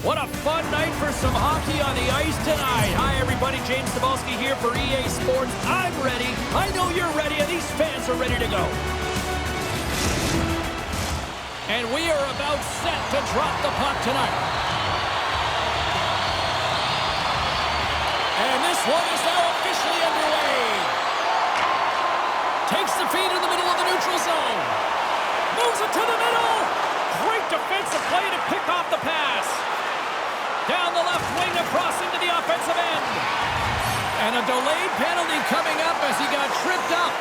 What a fun night for some hockey on the ice tonight. Hi, everybody. James Cebulski here for EA Sports. I'm ready. I know you're ready, and these fans are ready to go. And we are about set to drop the puck tonight. And this one is now officially underway. Takes the feed in the middle of the neutral zone. Moves it to the middle. Great defensive play to pick off the pass. Down the left wing across into the offensive end. And a delayed penalty coming up as he got tripped up.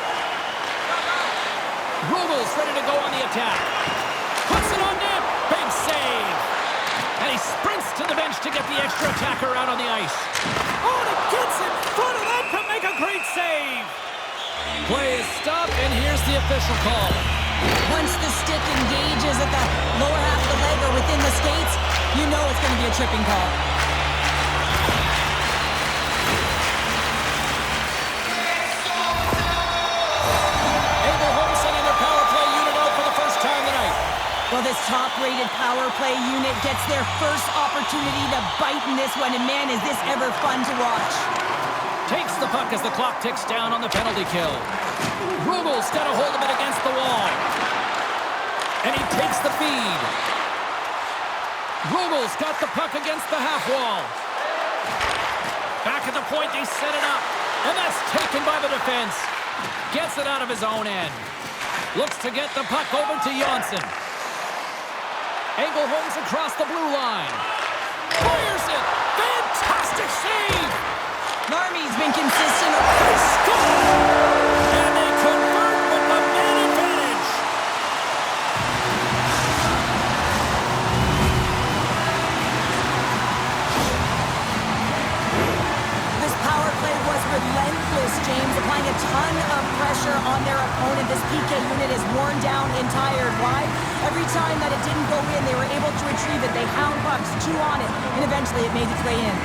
Rögle's ready to go on the attack. Puts it on net. Big save. And he sprints to the bench to get the extra attacker out on the ice. Oh, and he gets in front of that to make a great save. Play is stopped, and here's the official call. Once the stick engages at the lower half of the leg or within the skates, you know it's going to be a tripping call. Ängelholm sending their power play unit out for the first time tonight. Well, this top-rated power play unit gets their first opportunity to bite in this one, and man, is this ever fun to watch. Takes the puck as the clock ticks down on the penalty kill. Rögle's got a hold of it against the wall. And he takes the feed. Rögle's got the puck against the half wall. Back at the point, they set it up. And that's taken by the defense. Gets it out of his own end. Looks to get the puck over to Jonsson. Ängelholm's across the blue line. Fires it. Fantastic save. Larmi's been consistent. And they convert with the man advantage. This power play was relentless, James, applying a ton of pressure on their opponent. This PK unit is worn down and tired. Why? Every time that it didn't go in, they were able to retrieve it. They hound pucks, chew on it, and eventually it made its way in.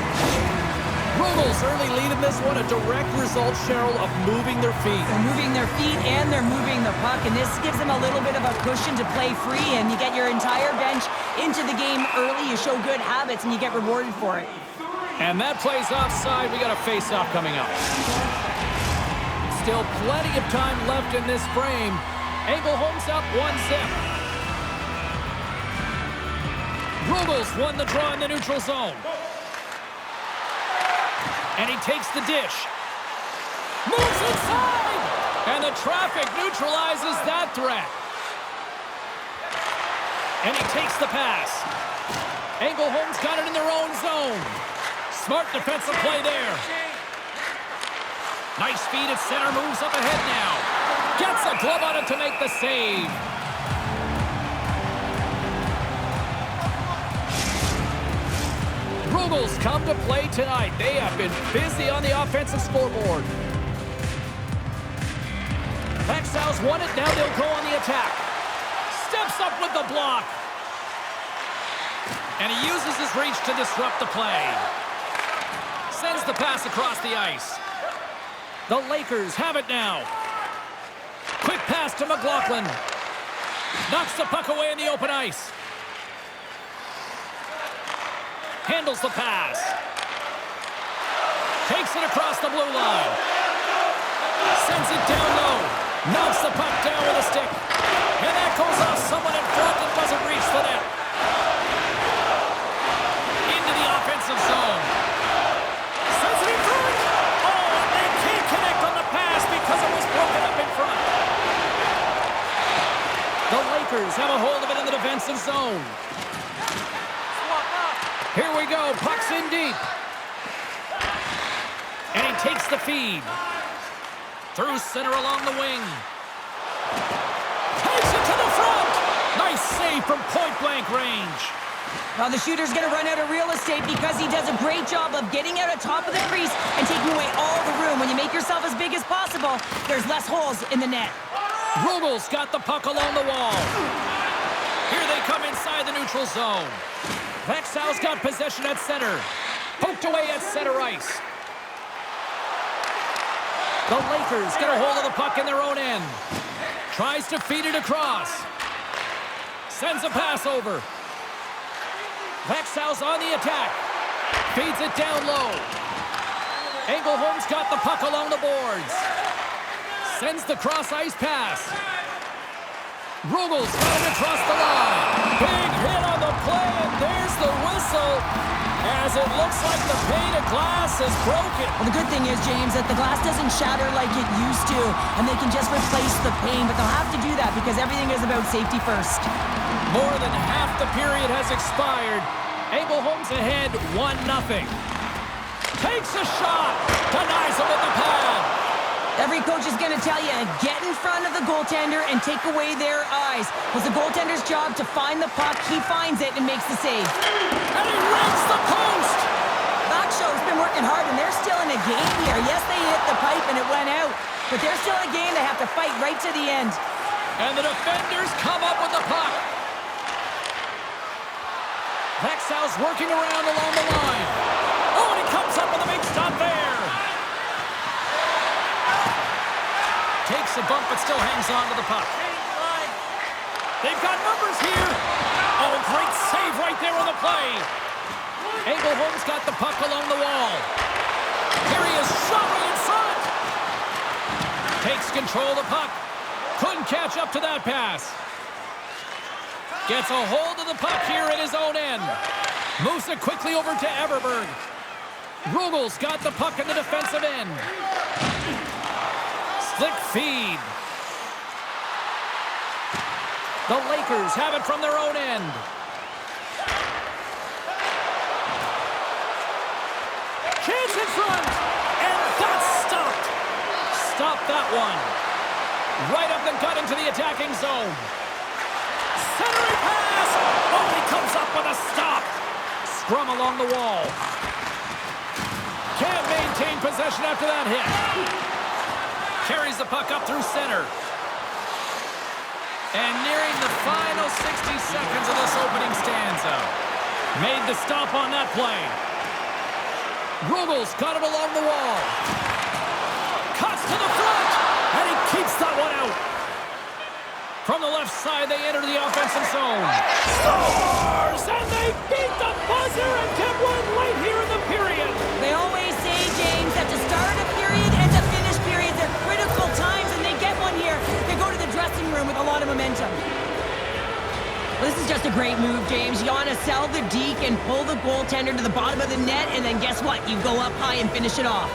Rögle's early lead in this one, a direct result, Cheryl, of moving their feet. They're moving their feet and they're moving the puck, and this gives them a little bit of a cushion to play free, and you get your entire bench into the game early, you show good habits, and you get rewarded for it. And that play's offside. We got a face-off coming up. Still plenty of time left in this frame. Ängelholm's up 1-0. Rögle's won the draw in the neutral zone. And he takes the dish. Moves inside! And the traffic neutralizes that threat. And he takes the pass. Ängelholm's got it in their own zone. Smart defensive play there. Nice feed at center, moves up ahead now. Gets a glove on it to make the save. Rögle's come to play tonight. They have been busy on the offensive scoreboard. Växjö's won it. Now they'll go on the attack. Steps up with the block. And he uses his reach to disrupt the play. Sends the pass across the ice. The Lakers have it now. Quick pass to McLaughlin. Knocks the puck away in the open ice. Handles the pass. Takes it across the blue line. Sends it down low. Knocks the puck down with a stick. And that goes off someone in front and doesn't reach the net. Into the offensive zone. Sends it in front. Oh, and they can't connect on the pass because it was broken up in front. The Lakers have a hold of it in the defensive zone. Here we go, puck's in deep. And he takes the feed. Through center along the wing. Takes it to the front. Nice save from point-blank range. Well, the shooter's going to run out of real estate because he does a great job of getting out on top of the crease and taking away all the room. When you make yourself as big as possible, there's less holes in the net. Rögle's got the puck along the wall. Here they come inside the neutral zone. Växjö's got possession at center. Poked away at center ice. The Lakers get a hold of the puck in their own end. Tries to feed it across. Sends a pass over. Växjö's on the attack. Feeds it down low. Ängelholm's got the puck along the boards. Sends the cross-ice pass. Rögle's got it across the line. Big hit on the play, and there's the whistle as it looks like the pane of glass is broken. Well, the good thing is, James, that the glass doesn't shatter like it used to, and they can just replace the pane, but they'll have to do that because everything is about safety first. More than half the period has expired. Ängelholm's ahead 1-0. Takes a shot. Denies him with the pad. Every coach is going to tell you, get in front of the goaltender and take away their eyes. It's the goaltender's job to find the puck. He finds it and makes the save. And he rings the post. Växjö's been working hard, and they're still in a game here. Yes, they hit the pipe and it went out, but they're still in a game. They have to fight right to the end. And the defenders come up with the puck. Växjö's working around along the line. Oh, and he comes up with a big stop there. Takes a bump, but still hangs on to the puck. They've got numbers here. Oh, great save right there on the play. Ängelholm's got the puck along the wall. Here he is, shot right in front. Takes control of the puck. Couldn't catch up to that pass. Gets a hold of the puck here at his own end. Moves it quickly over to Everberg. Rögle's got the puck in the defensive end. Slick feed. The Lakers have it from their own end. Chance in front. And that's stopped. Stop that one. Right up the gut into the attacking zone. Centering pass! Oh, he comes up with a stop! Scrum along the wall. Can't maintain possession after that hit. Carries the puck up through center. And nearing the final 60 seconds of this opening stanza. Made the stop on that play. Rögle's got it along the wall. Cuts to the front! And he keeps that one out. From the left side, they enter the offensive zone. Scores! And they beat the buzzer and get one late here in the period. They always say, James, that to start a period and to finish periods are critical times, and they get one here. They go to the dressing room with a lot of momentum. Well, this is just a great move, James. You want to sell the deke and pull the goaltender to the bottom of the net, and then guess what? You go up high and finish it off.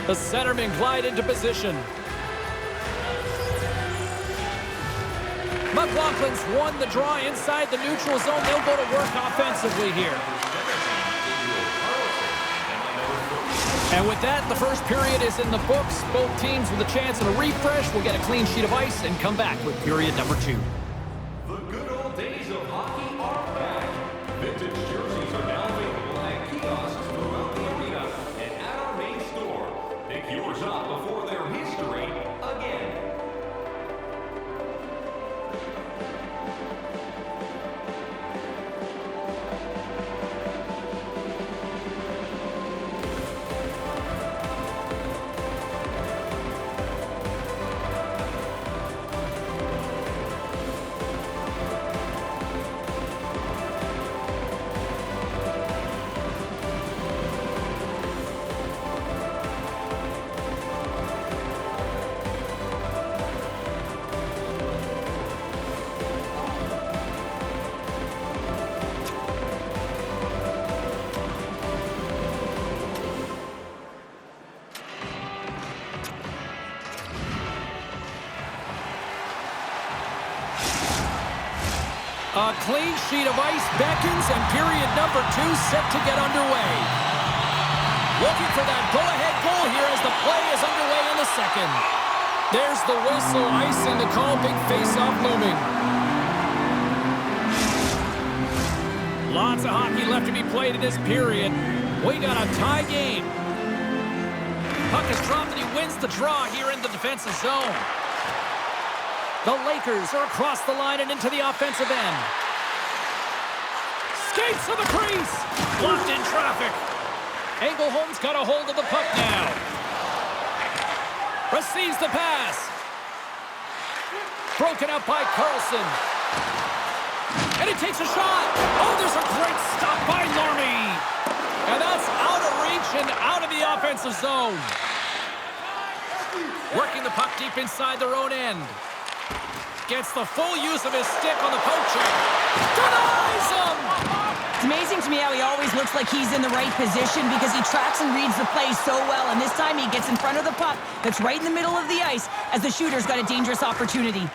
The centermen glide into position. McLaughlin's won the draw inside the neutral zone. They'll go to work offensively here. And with that, the first period is in the books. Both teams with a chance at a refresh will get a clean sheet of ice and come back with period number 2. The good old days of hockey are back. Vintage jerseys are now available at kiosks throughout the arena and at our main store. Pick yours up before their history again. A clean sheet of ice beckons, and period number 2 set to get underway. Looking for that go-ahead goal here as the play is underway in the second. There's the whistle, icing the call, big face-off looming. Lots of hockey left to be played in this period. We got a tie game. Puck is dropped and he wins the draw here in the defensive zone. The Lakers are across the line and into the offensive end. Skates to the crease. Blocked in traffic. Ängelholm's got a hold of the puck now. Receives the pass. Broken up by Carlsson. And he takes a shot. Oh, there's a great stop by Larmi. And that's out of reach and out of the offensive zone. Working the puck deep inside their own end. Gets the full use of his stick on the poke check. Denies him! It's amazing to me how he always looks like he's in the right position because he tracks and reads the play so well. And this time he gets in front of the puck that's right in the middle of the ice as the shooter's got a dangerous opportunity.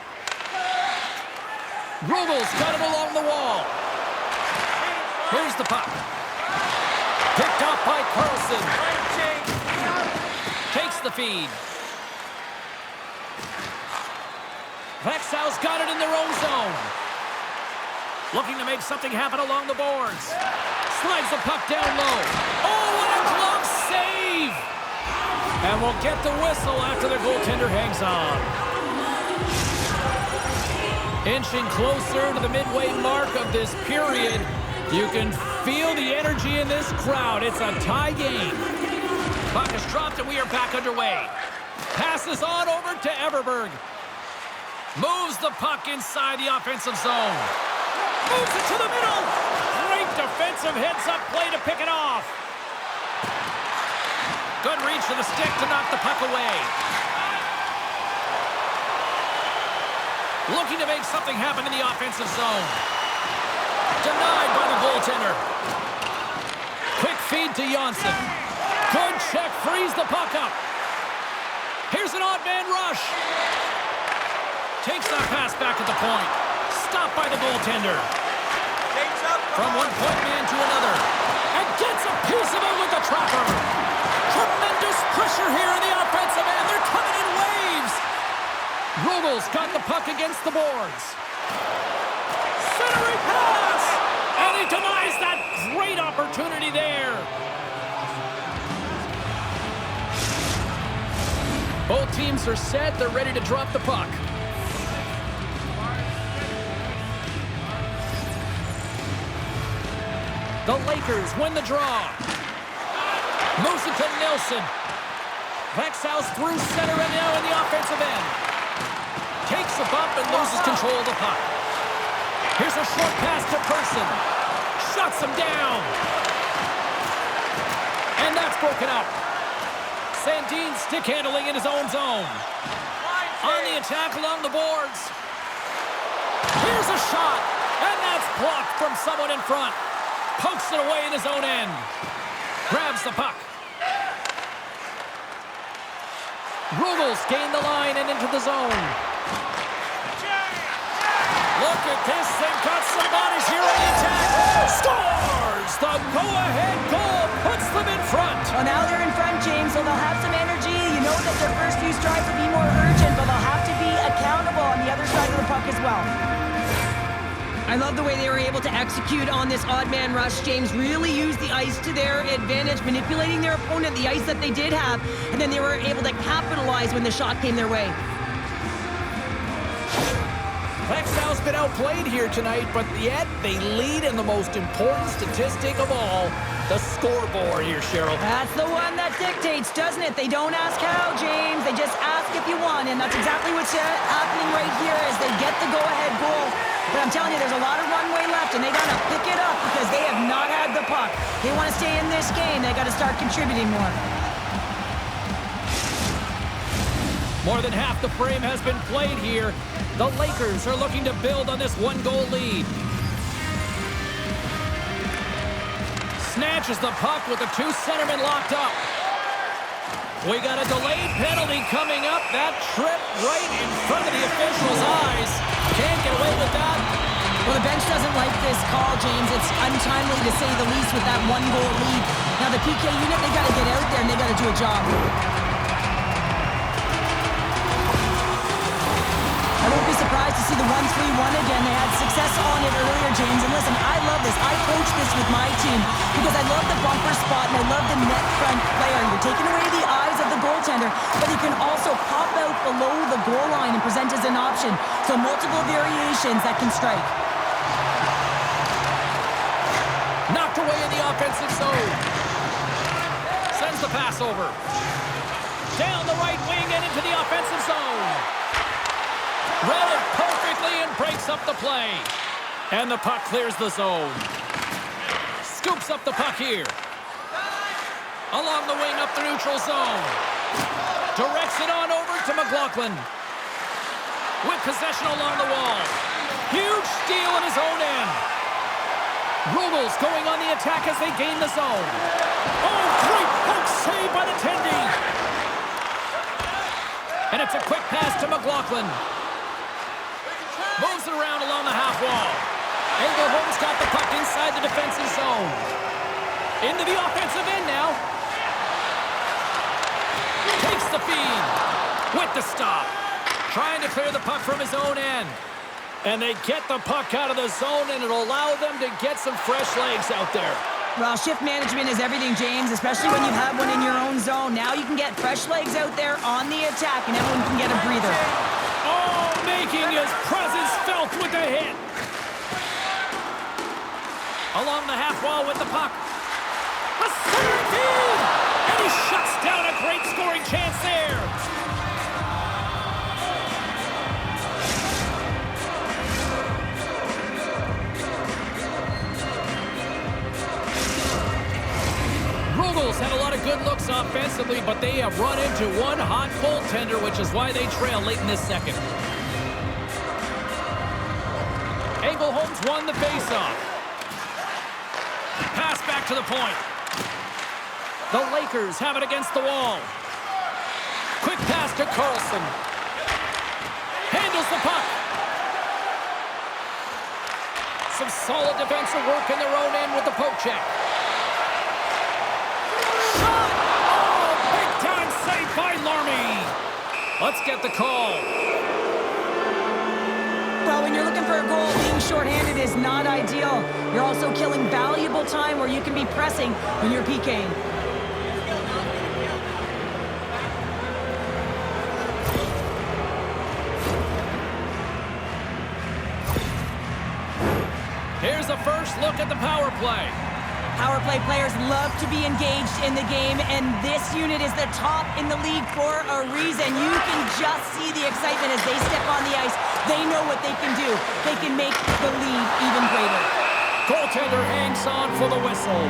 Rögle's got it along the wall. Here's the puck. Picked up by Carlsson. Takes the feed. Växjö's got it in their own zone. Looking to make something happen along the boards. Slides the puck down low. Oh, what a glove save! And we'll get the whistle after the goaltender hangs on. Inching closer to the midway mark of this period. You can feel the energy in this crowd. It's a tie game. Puck is dropped and we are back underway. Passes on over to Everberg. Moves the puck inside the offensive zone. Moves it to the middle. Great defensive heads-up play to pick it off. Good reach to the stick to knock the puck away. Looking to make something happen in the offensive zone. Denied by the goaltender. Quick feed to Johnson. Good check, frees the puck up. Here's an odd man rush. Takes that pass back at the point. Stopped by the goaltender. From one point man to another. And gets a piece of it with the trapper. Tremendous pressure here in the offensive end. They're coming in waves. Rögle's got the puck against the boards. Centering pass. And he denies that great opportunity there. Both teams are set. They're ready to drop the puck. The Lakers win the draw. Moves it to Nelson. Växjö's through center and now in the offensive end. Takes a bump and loses control of the puck. Here's a short pass to Persson. Shuts him down. And that's broken up. Sandin stick handling in his own zone. On the attack along the boards. Here's a shot. And that's blocked from someone in front. Pokes it away in his own end. Grabs the puck. Rögle's gained the line and into the zone. Look at this. They've got some bodies here on the attack. Scores! The go-ahead goal puts them in front. Well, now they're in front, James, so they'll have some energy. You know that their first few strides will be more urgent, but they'll have to be accountable on the other side of the puck as well. I love the way they were able to execute on this odd man rush. James really used the ice to their advantage, manipulating their opponent, the ice that they did have, and then they were able to capitalize when the shot came their way. Växjö's been outplayed here tonight, but yet they lead in the most important statistic of all, the scoreboard here, Cheryl. That's the one that dictates, doesn't it? They don't ask how, James. They just ask if you want, and that's exactly what's happening right here as they get the go-ahead goal. But I'm telling you, there's a lot of runway left, and they got to pick it up because they have not had the puck. They want to stay in this game. They got to start contributing more. More than half the frame has been played here. The Lakers are looking to build on this one-goal lead. Snatches the puck with the two centermen locked up. We got a delayed penalty coming up. That trip right in front of the official's eyes. Can't get away with that. Well, the bench doesn't like this call, James. It's untimely to say the least with that one-goal lead. Now the PK unit, they got to get out there and they got to do a job. I won't be surprised to see the 1-3-1 again. They had success on it earlier, James. And listen, I love this. I coach this with my team because I love the bumper spot and I love the net front player. You're taking away the eyes of the goaltender, but he can also pop out below the goal line and present as an option. So multiple variations that can strike. Knocked away in the offensive zone. Sends the pass over. Down the right wing and into the offensive zone. Read it perfectly and breaks up the play. And the puck clears the zone. Scoops up the puck here. Along the wing up the neutral zone. Directs it on over to McLaughlin. With possession along the wall. Huge steal in his own end. Rögle's going on the attack as they gain the zone. Oh, great poke save by the Tendy. And it's a quick pass to McLaughlin. Moves it around along the half wall. Ängelholm's got the puck inside the defensive zone. Into the offensive end now. Takes the feed. With the stop. Trying to clear the puck from his own end. And they get the puck out of the zone, and it'll allow them to get some fresh legs out there. Well, shift management is everything, James, especially when you have one in your own zone. Now you can get fresh legs out there on the attack, and everyone can get a breather. Oh, making his presence felt with the hit. Along the half wall with the puck. A center feed! And he shuts down a great scoring chance there. Rögle's had a lot of good looks offensively, but they have run into one hot goaltender, which is why they trail late in this second. Ängelholm's won the faceoff. Pass back to the point. The Lakers have it against the wall. Quick pass to Carlsson. Handles the puck. Some solid defensive work in their own end with the poke check. Shot! Oh, big-time save by Larmi. Let's get the call. Well, when you're looking for a goal, being shorthanded is not ideal. You're also killing valuable time where you can be pressing when you're PKing. Here's a first look at the power play. Power play players love to be engaged in the game, and this unit is the top in the league for a reason. You can just see the excitement as they step on the ice. They know what they can do. They can make the lead even greater. Goaltender hangs on for the whistle.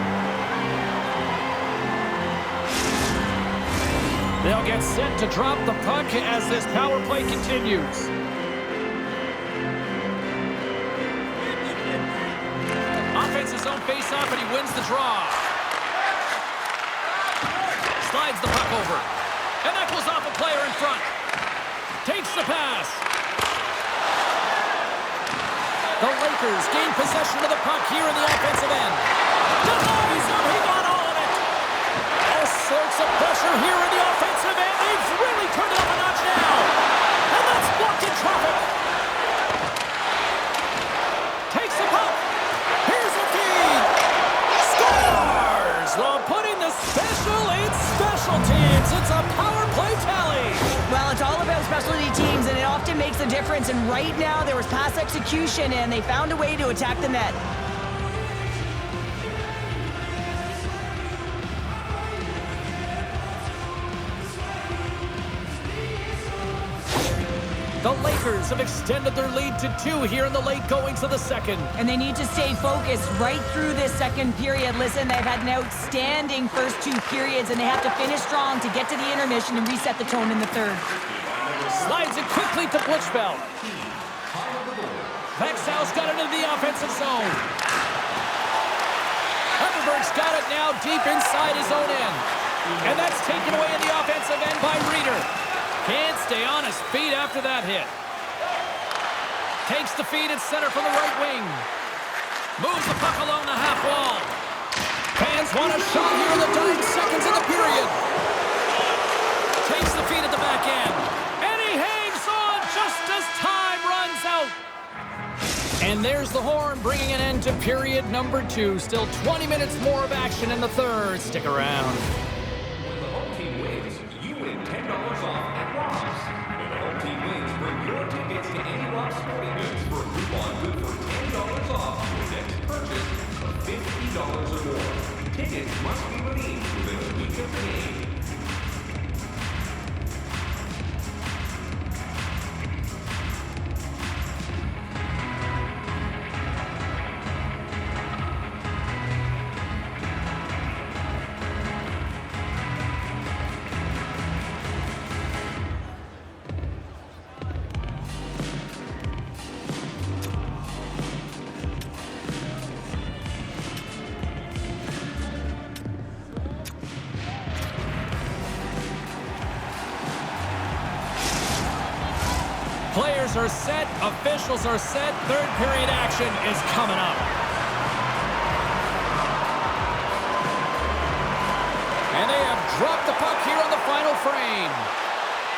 They'll get set to drop the puck as this power play continues. Offense's own face-off, and he wins the draw. Slides the puck over. And that goes off a player in front. Takes the pass. The Lakers gain possession of the puck here in the offensive end. Denies him. He got all of it. All sorts of pressure here in the offensive end. They've really turned it up a notch now. And that's blocked in traffic. Takes the puck. Here's a feed. Scores! While putting the special in special teams. It's a power play tally. Well, it's all about specialty teams, and it often makes a difference. And right now, there was pass execution, and they found a way to attack the net. The Lakers have extended their lead to 2 here in the late goings of the second. And they need to stay focused right through this second period. Listen, they've had an outstanding first 2 periods, and they have to finish strong to get to the intermission and reset the tone in the third. Slides it quickly to Blitzbelt. Växjö's got it into the offensive zone. Everberg's got it now deep inside his own end. And that's taken away in the offensive end by Reeder. Can't stay on his feet after that hit. Takes the feed at center from the right wing. Moves the puck along the half wall. Fans want a shot here in the dying seconds of the period. Takes the feed at the back end. And he hangs on just as time runs out. And there's the horn bringing an end to period number 2. Still 20 minutes more of action in the third. Stick around. When the home team wins, you win $10 off at Ross. When the home team wins, bring your tickets to any Ross sporting goods for a coupon good for $10 off your next purchase of $50 or more. Tickets must be redeemed within a week of the game. Players are set, officials are set, third period action is coming up. And they have dropped the puck here on the final frame.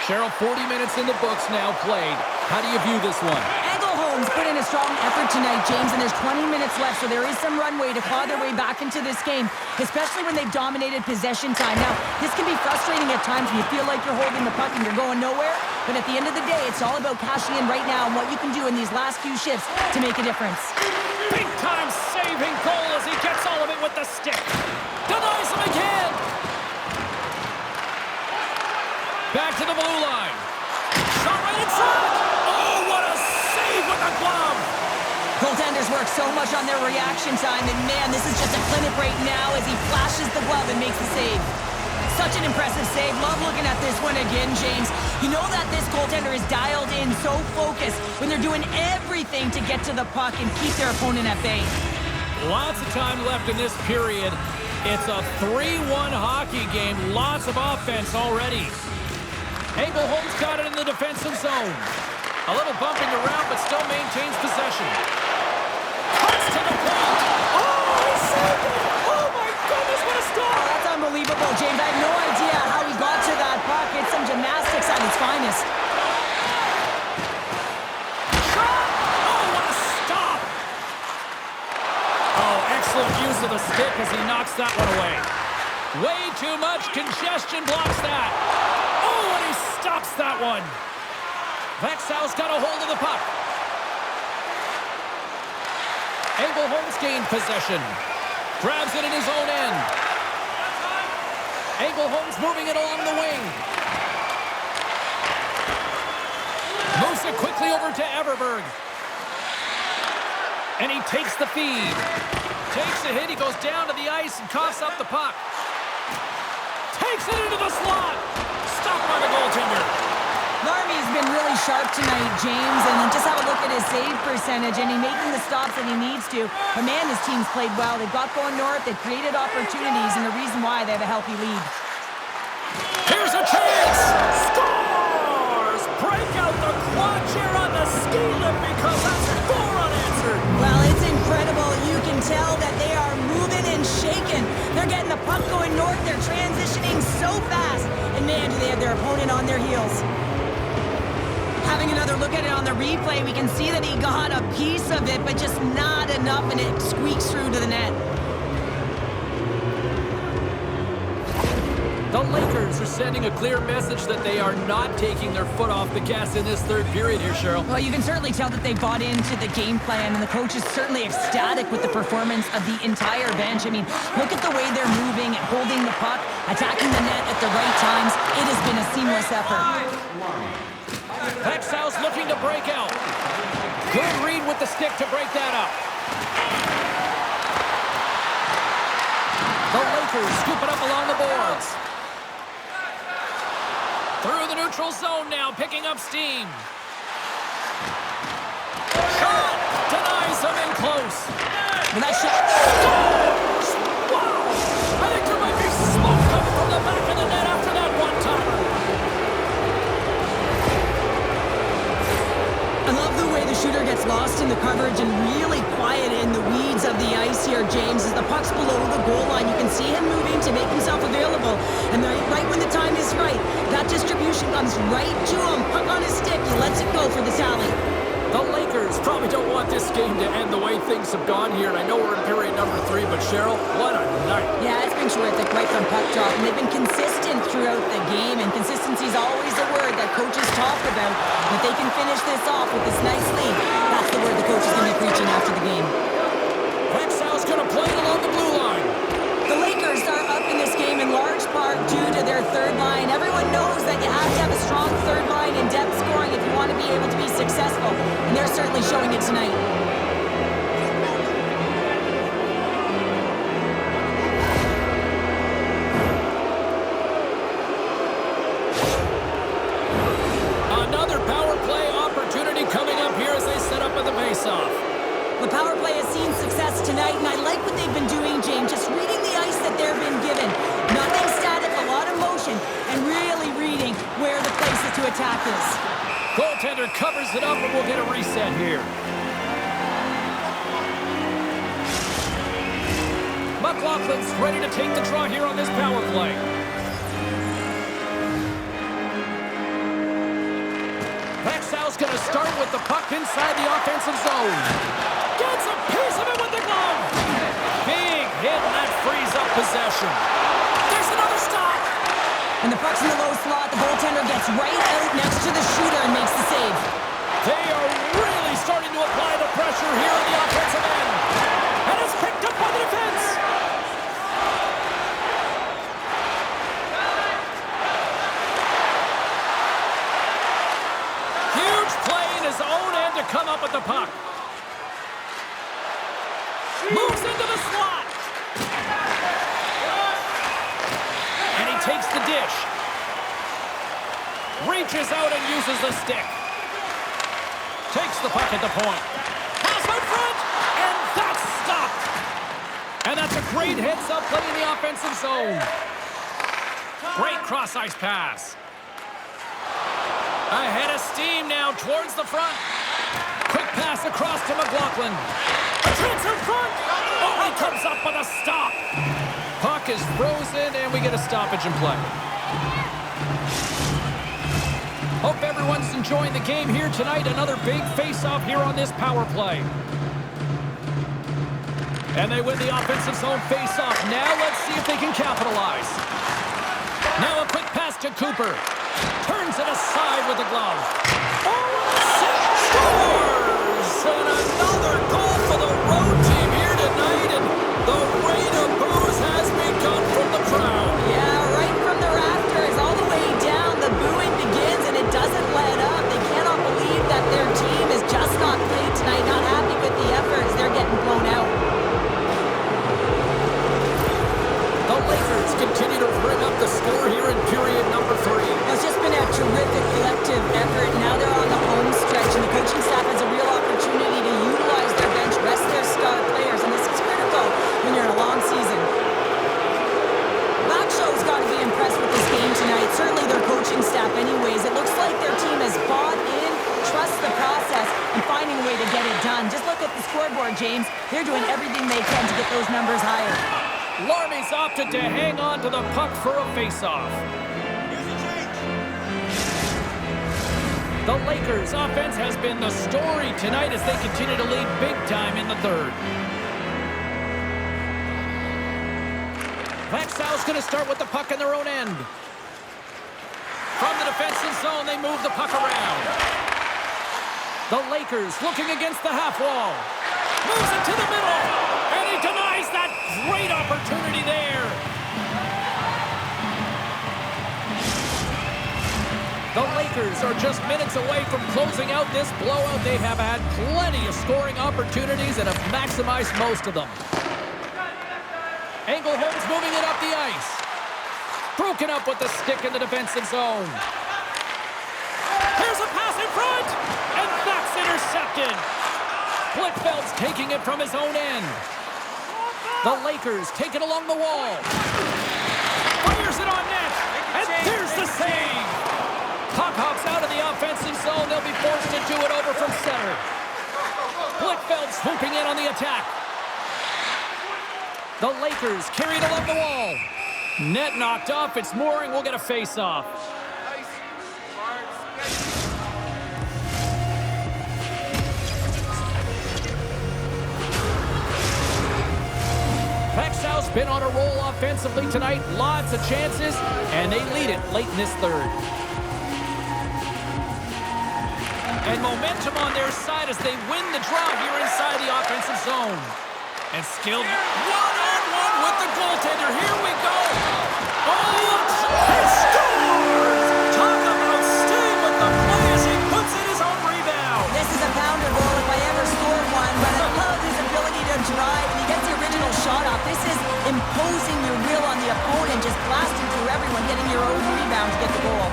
Cheryl, 40 minutes in the books now played. How do you view this one? Ängelholm's put in a strong effort tonight, James, and there's 20 minutes left, so there is some runway to claw their way back into this game, especially when they've dominated possession time. Now, this can be frustrating at times when you feel like you're holding the puck and you're going nowhere, but at the end of the day, it's all about cashing in right now and what you can do in these last few shifts to make a difference. Big-time saving goal as he gets all of it with the stick. Denies him again. Back to the blue line. Shot right inside. Oh, what a save with the glove. Goaltenders work so much on their reaction time, and man, this is just a clinic right now as he flashes the glove and makes the save. Such an impressive save. Love looking at this one again, James. You know that this goaltender is dialed in, so focused when they're doing everything to get to the puck and keep their opponent at bay. Lots of time left in this period. It's a 3-1 hockey game. Lots of offense already. Ängelholm's got it in the defensive zone. A little bumping around, but still maintains possession. Cuts to the point. Oh, he saved it! Oh, my goodness, what a stop! Oh, that's unbelievable, James. I have no idea how he got to that puck. It's some gymnastics at its finest. Shot! Oh, what a stop! Oh, excellent use of the stick as he knocks that one away. Way too much congestion blocks that. Oh, and he stops that one. Växjö's got a hold of the puck. Ängelholm's gained possession. Grabs it in his own end. Ängelholm's moving it along the wing. Moves it quickly over to Everberg. And he takes the feed. Takes a hit. He goes down to the ice and coughs up the puck. Takes it into the slot. Stopped by the goaltender. Larmi has been really sharp tonight, James, and just have a look at his save percentage, and he's making the stops that he needs to. But man, his team's played well. They've got going north, they've created opportunities, and the reason why they have a healthy lead. Here's a chance! Scores! Break out the Kvaca on the ski lift because that's a goal unanswered. Well, it's incredible. You can tell that they are moving and shaking. They're getting the puck going north. They're transitioning so fast. And man, do they have their opponent on their heels. Having another look at it on the replay, we can see that he got a piece of it, but just not enough, and it squeaks through to the net. The Lakers are sending a clear message that they are not taking their foot off the gas in this third period here, Cheryl. Well, you can certainly tell that they bought into the game plan, and the coach is certainly ecstatic with the performance of the entire bench. I mean, look at the way they're moving, holding the puck, attacking the net at the right times. It has been a seamless effort. Växjö's looking to break out. Good read with the stick to break that up. The Lakers scoop it up along the boards. Through the neutral zone now, picking up steam. Shot! Denies him in close. Well, that shot Scores! Wow! I think there might be smoke coming from the back of the net after that one-timer. I love the way the shooter gets lost in the coverage and really quiet in the weeds of the ice here, James. As the puck's below the goal line, you can see him moving to make himself available. And right when the time is right, that distribution comes right to him. Puck on his stick, he lets it go for the tally. The Lakers probably don't want this game to end the way things have gone here. And I know we're in period number 3, but Cheryl, what a night. Yeah, it's been terrific right from puck drop. And they've been consistent throughout the game. And consistency is always a word that coaches talk about. If they can finish this off with this nice lead, that's the word the coach is going to be preaching after the game. Växjö's going to play it along the blue line. The Lakers are up in this game in large part due to their third line. Everyone knows that you have to have a strong third line and depth scoring if you want to be able to be successful. And they're certainly showing it tonight. Another power play opportunity coming up here as they set up with the face-off. The power play has seen success tonight, and I like what they've been doing, James. Just reading the ice that they've been given. Nothing static, a lot of motion, and really reading where the place to attack is. Goaltender covers it up, and we'll get a reset here. McLaughlin's ready to take the draw here on this power play. Växjö's going to start with the puck inside the offensive zone. Gets a piece of it with the glove. Big hit, and that frees up possession. There's another stop. And the puck's in the low slot. The goaltender gets right out next to the shooter and makes the save. They are really starting to apply the pressure here on the offensive end. And it's picked up by the defense. Huge play in his own end to come up with the puck. Moves into the slot. And he takes the dish. Reaches out and uses the stick. Takes the puck at the point. Pass out front, and that's stopped. And that's a great heads-up play in the offensive zone. Great cross-ice pass. Ahead of steam now towards the front. Quick pass across to McLaughlin. A chance in front. Oh, he comes up with a stop. Puck is frozen, and we get a stoppage in play. Hope everyone's enjoying the game here tonight. Another big face-off here on this power play. And they win the offensive zone face-off. Now let's see if they can capitalize. Now a quick pass to Cooper. Turns it aside with the glove. Oh, scores! And another goal for the road team here tonight. And the rain of boos has begun from the crowd. Yeah, right from the rafters all the way down. The booing begins, and it doesn't let up. They cannot believe that their team is just not played tonight. Not happy with the efforts. They're getting blown out. The Lakers continue to bring up the score here in period number 3. It's just been a terrific collective effort. Now they're on the home stretch, and the coaching staff has a real opportunity to utilize their bench, rest their star players, and this is critical when you're in a long season. Växjö's got to be impressed with this game tonight. Certainly their coaching staff anyways. It looks like their team has bought in, trust the process, and finding a way to get it done. Just look at the scoreboard, James. They're doing everything they can to get those numbers higher. Larmi's opted to hang on to the puck for a face-off. The Lakers' offense has been the story tonight as they continue to lead big time in the third. Växjö's going to start with the puck in their own end. From the defensive zone, they move the puck around. The Lakers looking against the half wall. Moves it to the middle. And he denies that great opportunity there. The Lakers are just minutes away from closing out this blowout. They have had plenty of scoring opportunities and have maximized most of them. Ängelholm's moving it up the ice. Broken up with the stick in the defensive zone. Here's a pass in front, and that's intercepted. Blichfeld's taking it from his own end. The Lakers take it along the wall. Fires it on net, and there's the save. Puck hops out of the offensive zone. They'll be forced to do it over from center. Blichfeld swooping in on the attack. The Lakers carry it along the wall. Net knocked off. It's Mooring. We'll get a face-off. Växjö's been on a roll offensively tonight. Lots of chances, and they lead it late in this third. And momentum on their side as they win the draw here inside the offensive zone. And skilled one-on-one with the goaltender. Here we go. Oh, he scores! Talk about staying with the play as he puts in his own rebound. This is a pounder goal if I ever scored one, but I love his ability to drive, and he gets the original shot off. This is imposing your will on the opponent, just blasting through everyone, getting your own rebound to get the goal.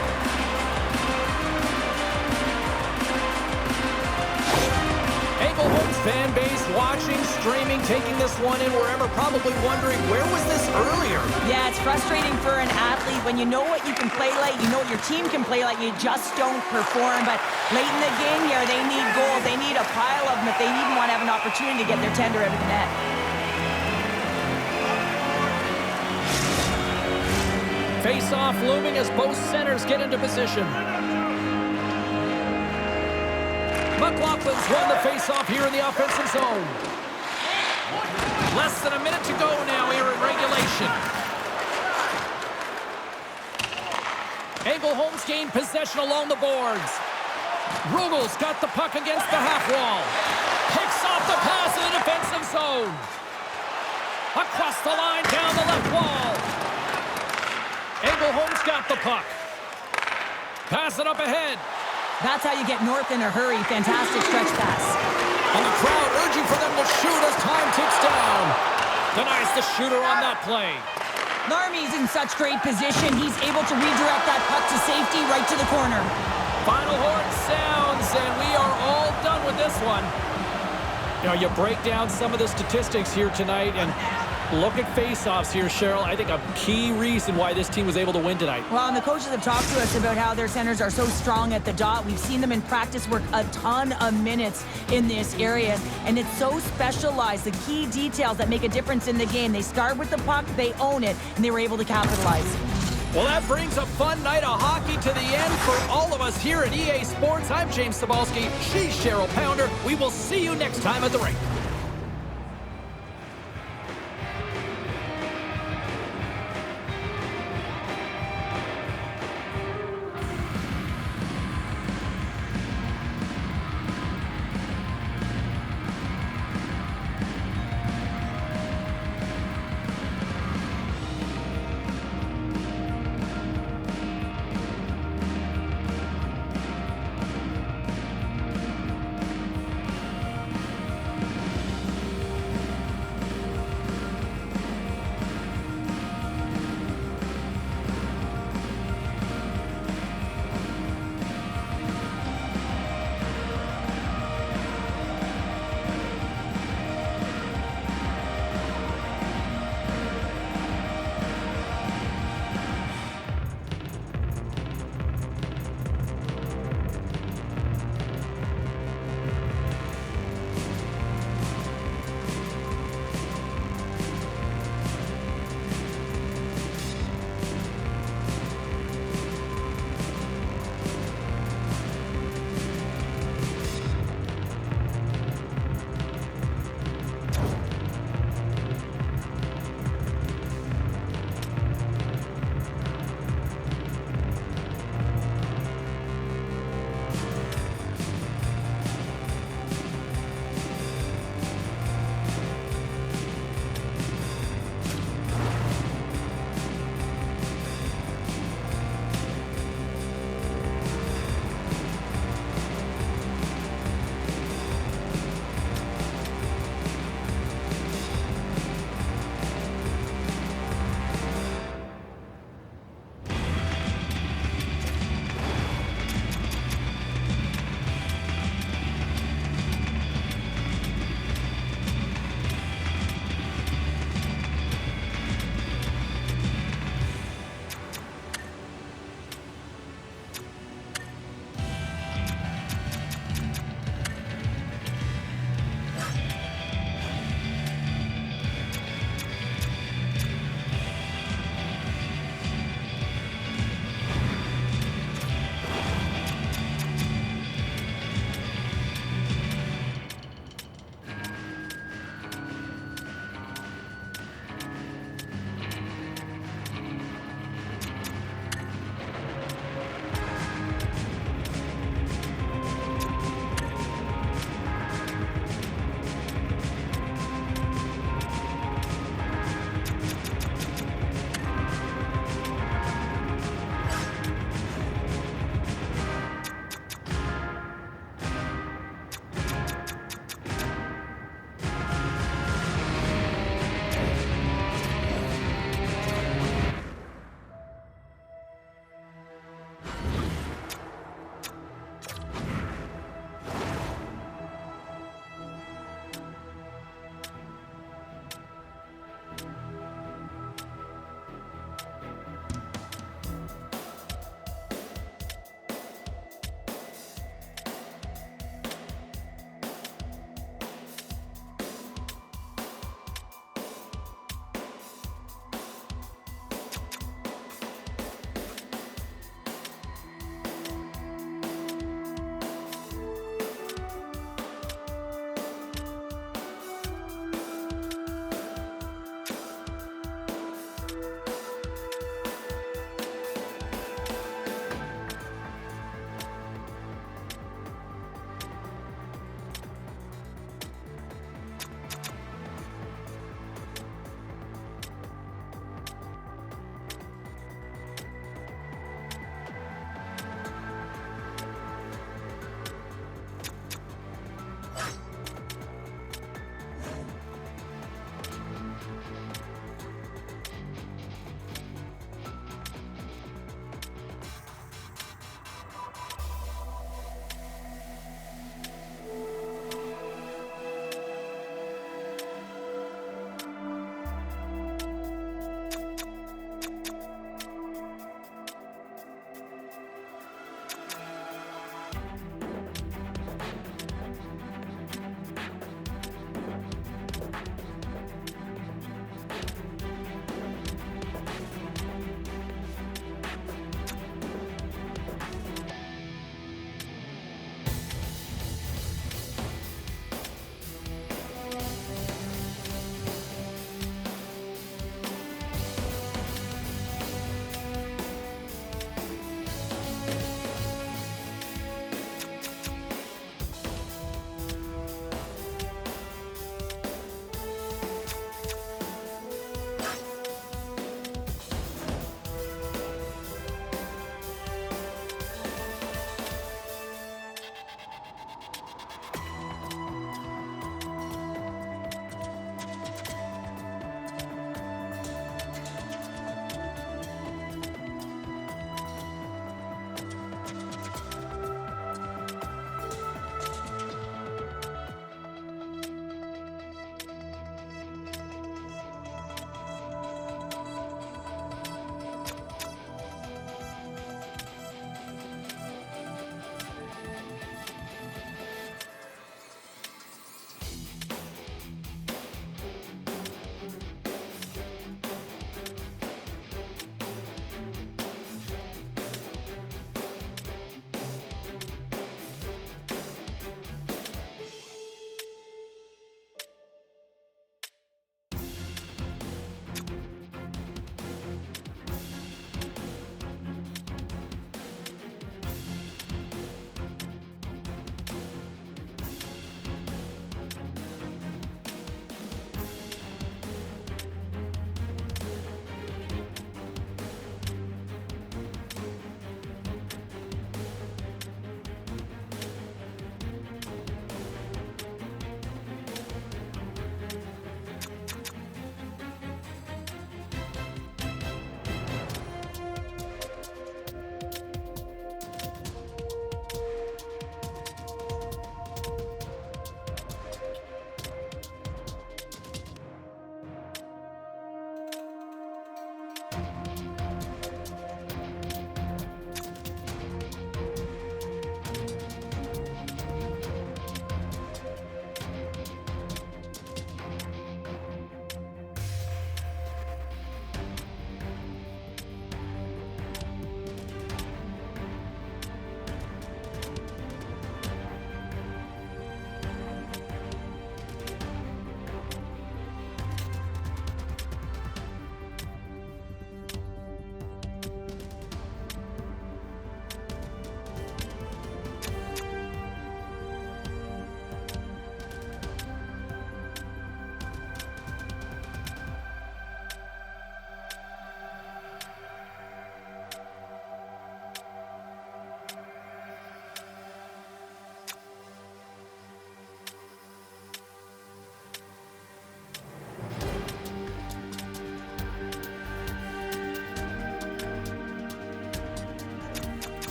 Ängelholm's fan base watching, streaming, taking this one in wherever, probably wondering, where was this earlier? Yeah, it's frustrating for an athlete athlete, when you know what you can play like, you know what your team can play like, you just don't perform. But late in the game here, they need goals. They need a pile of them if they even want to have an opportunity to get their tender out of the net. Face-off looming as both centers get into position. McLaughlin's won the face-off here in the offensive zone. Less than a minute to go now here in regulation. Ängelholm's gained possession along the boards. Rögle's got the puck against the half wall. Picks off the pass in the defensive zone. Across the line, down the left wall. Ängelholm's got the puck. Pass it up ahead. That's how you get north in a hurry. Fantastic stretch pass. And the crowd urging for them to shoot as time ticks down. Denies the shooter on that play. Larmi's in such great position. He's able to redirect that puck to safety right to the corner. Final horn sounds, and we are all done with this one. You know, you break down some of the statistics here tonight, and look at face-offs here, Cheryl. I think a key reason why this team was able to win tonight. Well, and the coaches have talked to us about how their centers are so strong at the dot. We've seen them in practice work a ton of minutes in this area, and it's so specialized. The key details that make a difference in the game. They start with the puck, they own it, and they were able to capitalize. Well, that brings a fun night of hockey to the end for all of us here at EA Sports. I'm James Cebulski. She's Cheryl Pounder. We will see you next time at the rink.